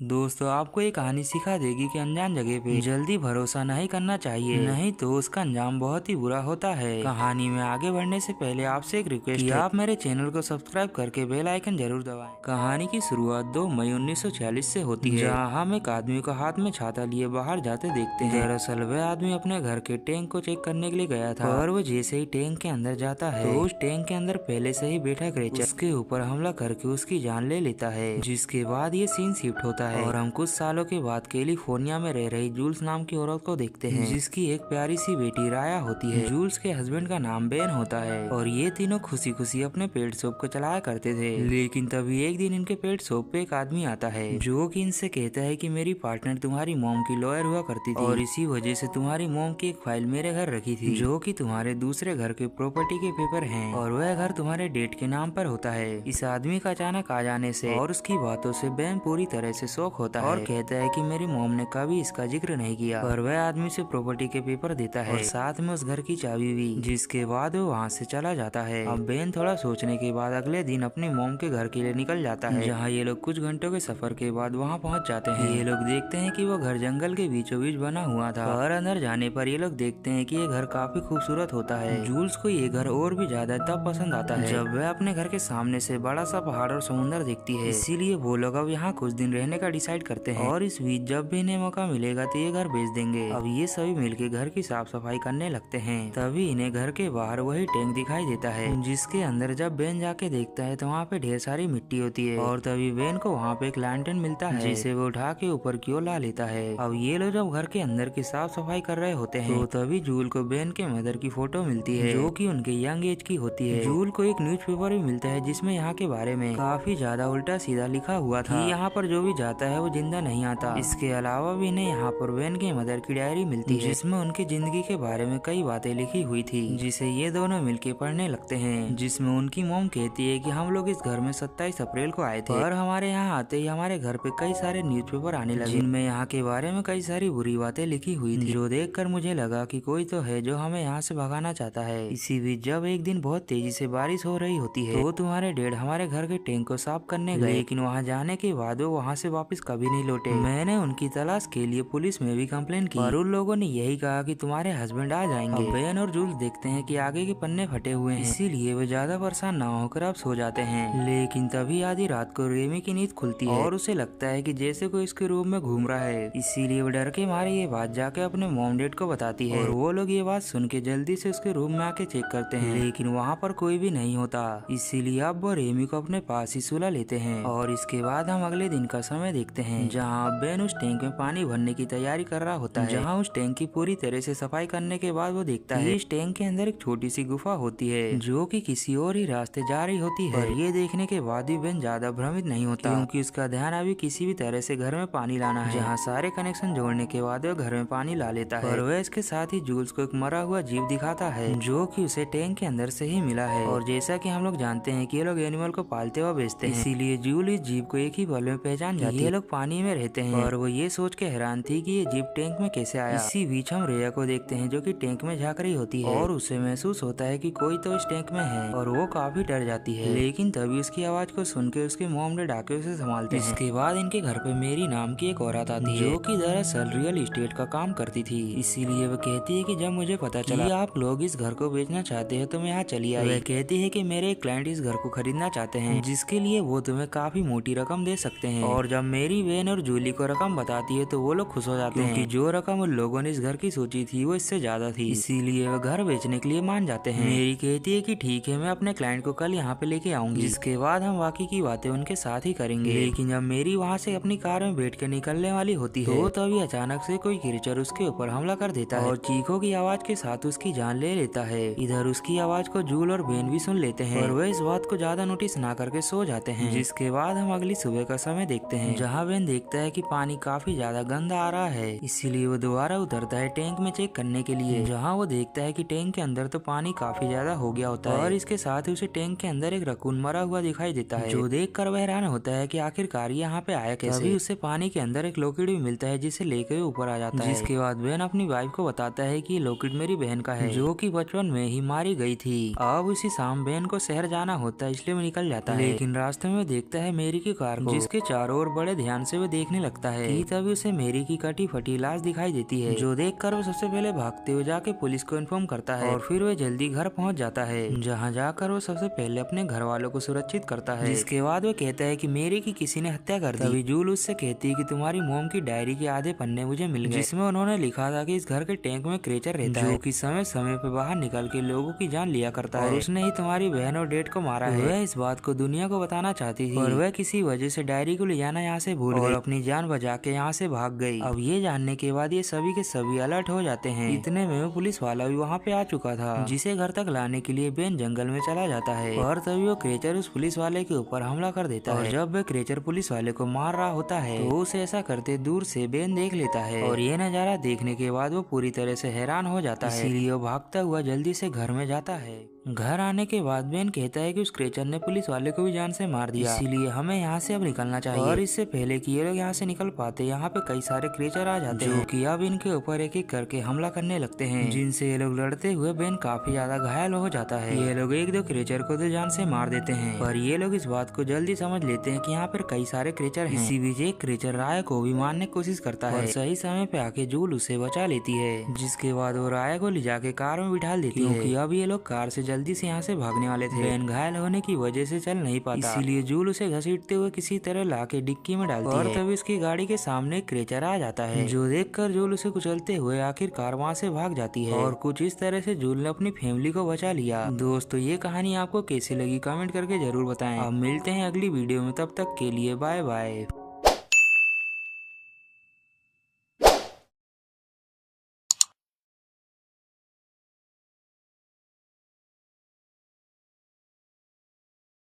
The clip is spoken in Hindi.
दोस्तों आपको ये कहानी सिखा देगी कि अनजान जगह पे जल्दी भरोसा नहीं करना चाहिए, नहीं तो उसका अंजाम बहुत ही बुरा होता है। कहानी में आगे बढ़ने से पहले आपसे एक रिक्वेस्ट है, आप मेरे चैनल को सब्सक्राइब करके बेल आइकन जरूर दबाएं। कहानी की शुरुआत 2 मई 1946 से होती है, जहाँ हम एक आदमी को हाथ में छाता लिए बाहर जाते देखते हैं। दरअसल वह आदमी अपने घर के टैंक को चेक करने के लिए गया था और वो जैसे ही टैंक के अंदर जाता है तो उस टैंक के अंदर पहले से ही बैठा क्रेचर उसके ऊपर हमला करके उसकी जान ले लेता है। जिसके बाद ये सीन शिफ्ट होता है और हम कुछ सालों के बाद कैलिफोर्निया में रह रही जूल्स नाम की औरत को देखते हैं, जिसकी एक प्यारी सी बेटी राया होती है। जूल्स के हस्बैंड का नाम बेन होता है और ये तीनों खुशी खुशी अपने पेट शॉप को चलाया करते थे। लेकिन तभी एक दिन इनके पेट शॉप पे एक आदमी आता है जो कि इनसे कहता है कि मेरी पार्टनर तुम्हारी मॉम की लॉयर हुआ करती थी और इसी वजह से तुम्हारी मॉम की एक फाइल मेरे घर रखी थी जो कि तुम्हारे दूसरे घर के प्रॉपर्टी के पेपर हैं और वह घर तुम्हारे डेट के नाम पर होता है। इस आदमी का अचानक आ जाने से और उसकी बातों से बेन पूरी तरह से शॉक होता है और कहता है कि मेरी मॉम ने कभी इसका जिक्र नहीं किया। पर वह आदमी से प्रॉपर्टी के पेपर देता है और साथ में उस घर की चाबी भी, जिसके बाद वो वहाँ से चला जाता है। अब बेन थोड़ा सोचने के बाद अगले दिन अपनी मॉम के घर के लिए निकल जाता है, जहाँ ये लोग कुछ घंटों के सफर के बाद वहाँ पहुँच जाते हैं। ये लोग देखते हैं कि वो घर जंगल के बीचों बीच बना हुआ था और अंदर जाने पर ये लोग देखते हैं कि ये घर काफी खूबसूरत होता है। जूल्स को ये घर और भी ज्यादा तब पसंद आता है जब वह अपने घर के सामने से बड़ा सा पहाड़ और समुद्र दिखती है, इसीलिए वो लोग अब यहाँ कुछ दिन रहने का डिसाइड करते हैं और इस बीच जब भी इन्हें मौका मिलेगा तो ये घर बेच देंगे। अब ये सभी मिलके घर की साफ सफाई करने लगते हैं। तभी इन्हें घर के बाहर वही टैंक दिखाई देता है, जिसके अंदर जब बेन जाके देखता है तो वहाँ पे ढेर सारी मिट्टी होती है और तभी बेन को वहाँ पे एक लैंटर्न मिलता है जिसे वो उठा के ऊपर की ओर ला लेता है। अब ये लोग जब घर के अंदर की साफ सफाई कर रहे होते हैं तो तभी जूल को बेन के मदर की फोटो मिलती है जो कि उनके यंग एज की होती है। जूल को एक न्यूज़पेपर भी मिलता है जिसमें यहाँ के बारे में काफी ज्यादा उल्टा सीधा लिखा हुआ था कि यहाँ पर जो भी जाता है वो जिंदा नहीं आता। इसके अलावा भी इन्हें यहाँ पर बेन के मदर की डायरी मिलती है जिसमें उनकी जिंदगी के बारे में कई बातें लिखी हुई थी, जिसे ये दोनों मिलके पढ़ने लगते हैं। जिसमें उनकी मॉम कहती है कि हम लोग इस घर में 27 अप्रैल को आए थे और हमारे यहाँ आते ही हमारे घर पे कई सारे न्यूज़पेपर आने लगे जिनमें यहाँ के बारे में कई सारी बुरी बातें लिखी हुई थी, जो देखकर मुझे लगा कि कोई तो है जो हमें यहाँ से भगाना चाहता है। इसी बीच जब एक दिन बहुत तेजी से बारिश हो रही होती है तो तुम्हारे डैड हमारे घर के टैंक को साफ करने गए, लेकिन वहाँ जाने के बाद वो वहाँ से वापस कभी नहीं लौटे। मैंने उनकी तलाश के लिए पुलिस में भी कंप्लेन की और उन लोगों ने यही कहा कि तुम्हारे हस्बैंड आ जाएंगे। बेन और जूल्स देखते हैं कि आगे के पन्ने फटे हुए हैं, इसीलिए वो ज्यादा परेशान ना होकर अब सो जाते हैं। लेकिन तभी आधी रात को रेमी की नींद खुलती है और उसे लगता है कि जैसे कोई इसके रूम में घूम रहा है, इसीलिए वो डर के मारे ये बात जाके अपने मॉम डैड को बताती है और वो लोग ये बात सुन के जल्दी से उसके रूम में आके चेक करते हैं, लेकिन वहाँ पर कोई भी नहीं होता। इसीलिए अब वो रेमी को अपने पास ही सुला लेते हैं और इसके बाद हम अगले दिन का समय देखते हैं, जहाँ बेन उस टैंक में पानी भरने की तैयारी कर रहा होता है। जहाँ उस टैंक की पूरी तरह से सफाई करने के बाद वो देखता है इस टैंक के अंदर एक छोटी सी गुफा होती है जो कि किसी और ही रास्ते जा रही होती है। और ये देखने के बाद भी बेन ज्यादा भ्रमित नहीं होता क्योंकि उसका ध्यान अभी किसी भी तरह से घर में पानी लाना है। जहाँ सारे कनेक्शन जोड़ने के बाद वो घर में पानी ला लेता है और वह इसके साथ ही जूल्स को एक मरा हुआ जीव दिखाता है जो कि उसे टैंक के अंदर से ही मिला है। और जैसा कि हम लोग जानते हैं कि ये लोग एनिमल को पालते हुए बेचते हैं, इसीलिए जूल इस जीव को एक ही पल में पहचान जाती है। ये लोग पानी में रहते हैं और वो ये सोच के हैरान थी कि ये जीव टैंक में कैसे आया। इसी बीच हम रेया को देखते हैं जो कि टैंक में झांक रही होती है और उसे महसूस होता है कि कोई तो इस टैंक में है और वो काफी डर जाती है। लेकिन तभी उसकी आवाज को सुन के उसके मॉम डैड आके उसे संभालते हैं। इसके बाद इनके घर पे मेरी नाम की एक औरत आती है जो कि दरअसल रियल एस्टेट का काम करती थी, इसीलिए वो कहती है कि जब मुझे पता चला कि आप लोग इस घर को बेचना चाहते हो तो मैं यहाँ चली आई। वह कहती है कि मेरे क्लाइंट इस घर को खरीदना चाहते हैं जिसके लिए वो तुम्हें काफी मोटी रकम दे सकते हैं। और जब मेरी बेन और जूली को रकम बताती है तो वो लोग खुश हो जाते हैं क्योंकि जो रकम उन लोगों ने इस घर की सोची थी वो इससे ज्यादा थी, इसीलिए वो घर बेचने के लिए मान जाते हैं। मेरी कहती है कि ठीक है, मैं अपने क्लाइंट को कल यहाँ पे लेके आऊंगी, जिसके बाद हम बाकी की बातें उनके साथ ही करेंगे। लेकिन जब मेरी वहाँ से अपनी कार में बैठ के निकलने वाली होती है तो तभी अचानक से कोई क्रीचर उसके ऊपर हमला कर देता है और चीखों की आवाज के साथ उसकी जान ले लेता है। इधर उसकी आवाज को जूल और बेन भी सुन लेते हैं और वह इस बात को ज्यादा नोटिस ना करके सो जाते हैं। जिसके बाद हम अगली सुबह का समय देखते हैं, जहाँ बेन देखता है कि पानी काफी ज्यादा गंदा आ रहा है, इसीलिए वो दोबारा उतरता है टैंक में चेक करने के लिए, जहाँ वो देखता है कि टैंक के अंदर तो पानी काफी ज्यादा हो गया होता है और इसके साथ ही उसे टैंक के अंदर एक रकून मरा हुआ दिखाई देता है, जो देखकर वह हैरान होता है कि आखिरकार यहाँ पे आया कैसे। तभी उसे पानी के अंदर एक लॉकेट भी मिलता है जिसे लेकर ऊपर आ जाता है। जिसके बाद बेन अपनी वाइफ को बताता है कि ये लॉकेट मेरी बहन का है जो कि बचपन में ही मारी गई थी। अब उसी शाम बेन को शहर जाना होता है, इसलिए वो निकल जाता है। लेकिन रास्ते में देखता है मेरी की कार को, जिसके चारों ओर बड़े बड़े ध्यान से वो देखने लगता है कि तभी उसे मेरी की कटी फटी लाश दिखाई देती है, जो देखकर वो सबसे पहले भागते हुए जाके पुलिस को इन्फॉर्म करता है और फिर वह जल्दी घर पहुंच जाता है, जहां जाकर वो सबसे पहले अपने घर वालों को सुरक्षित करता है। जिसके बाद वो कहता है कि मेरी की किसी ने हत्या कर दी। तभी जूल उससे कहती है कि तुम्हारी मोम की डायरी के आधे पन्ने मुझे मिल गए, जिसमें उन्होंने लिखा था कि इस घर के टैंक में क्रेचर रहता है, जो कि समय समय पे बाहर निकल के लोगों की जान लिया करता है, और उसने ही तुम्हारी बहन और डेड को मारा है। वह इस बात को दुनिया को बताना चाहती थी, और वह किसी वजह से डायरी को ले जाना यहाँ से भूल गई और अपनी जान बचा के यहाँ से भाग गई। अब ये जानने के बाद ये सभी के सभी अलर्ट हो जाते हैं। इतने में वो पुलिस वाला भी वहाँ पे आ चुका था, जिसे घर तक लाने के लिए बेन जंगल में चला जाता है, और तभी वो क्रेचर उस पुलिस वाले के ऊपर हमला कर देता है। जब वह क्रेचर पुलिस वाले को मार रहा होता है तो उसे ऐसा करते दूर से बेन देख लेता है, और ये नजारा देखने के बाद वो पूरी तरह से हैरान हो जाता है, इसीलिए वो भागता हुआ जल्दी से घर में जाता है। घर आने के बाद बेन कहता है कि उस क्रेचर ने पुलिस वाले को भी जान से मार दिया, इसीलिए हमें यहाँ से अब निकलना चाहिए। और इससे पहले कि ये लोग यहाँ से निकल पाते, यहाँ पे कई सारे क्रेचर आ जाते हैं, जो कि अब इनके ऊपर एक एक करके हमला करने लगते हैं, जिनसे ये लोग लड़ते हुए बेन काफी ज्यादा घायल हो जाता है। ये लोग एक दो क्रेचर को तो जान से मार देते हैं, पर ये लोग इस बात को जल्दी समझ लेते हैं कि यहाँ पर कई सारे क्रेचर हैं। इसी बीच एक क्रेचर राय को भी मारने की कोशिश करता है, सही समय पे आके जूल उसे बचा लेती है, जिसके बाद वो राय को ले जाके कार में बिठा देती है, क्योंकि अब ये लोग कार से जल्दी से यहाँ से भागने वाले थे। बेन घायल होने की वजह से चल नहीं पाता, इसीलिए जूल उसे घसीटते हुए किसी तरह लाके डिक्की में डालती है, और तभी उसकी गाड़ी के सामने एक क्रेचर आ जाता है, जो देखकर जूल उसे कुचलते हुए आखिरकार वहाँ से भाग जाती है। और कुछ इस तरह से जूल ने अपनी फैमिली को बचा लिया। दोस्तों, ये कहानी आपको कैसी लगी कमेंट करके जरूर बताएं। अब मिलते हैं अगली वीडियो में, तब तक के लिए बाय बाय।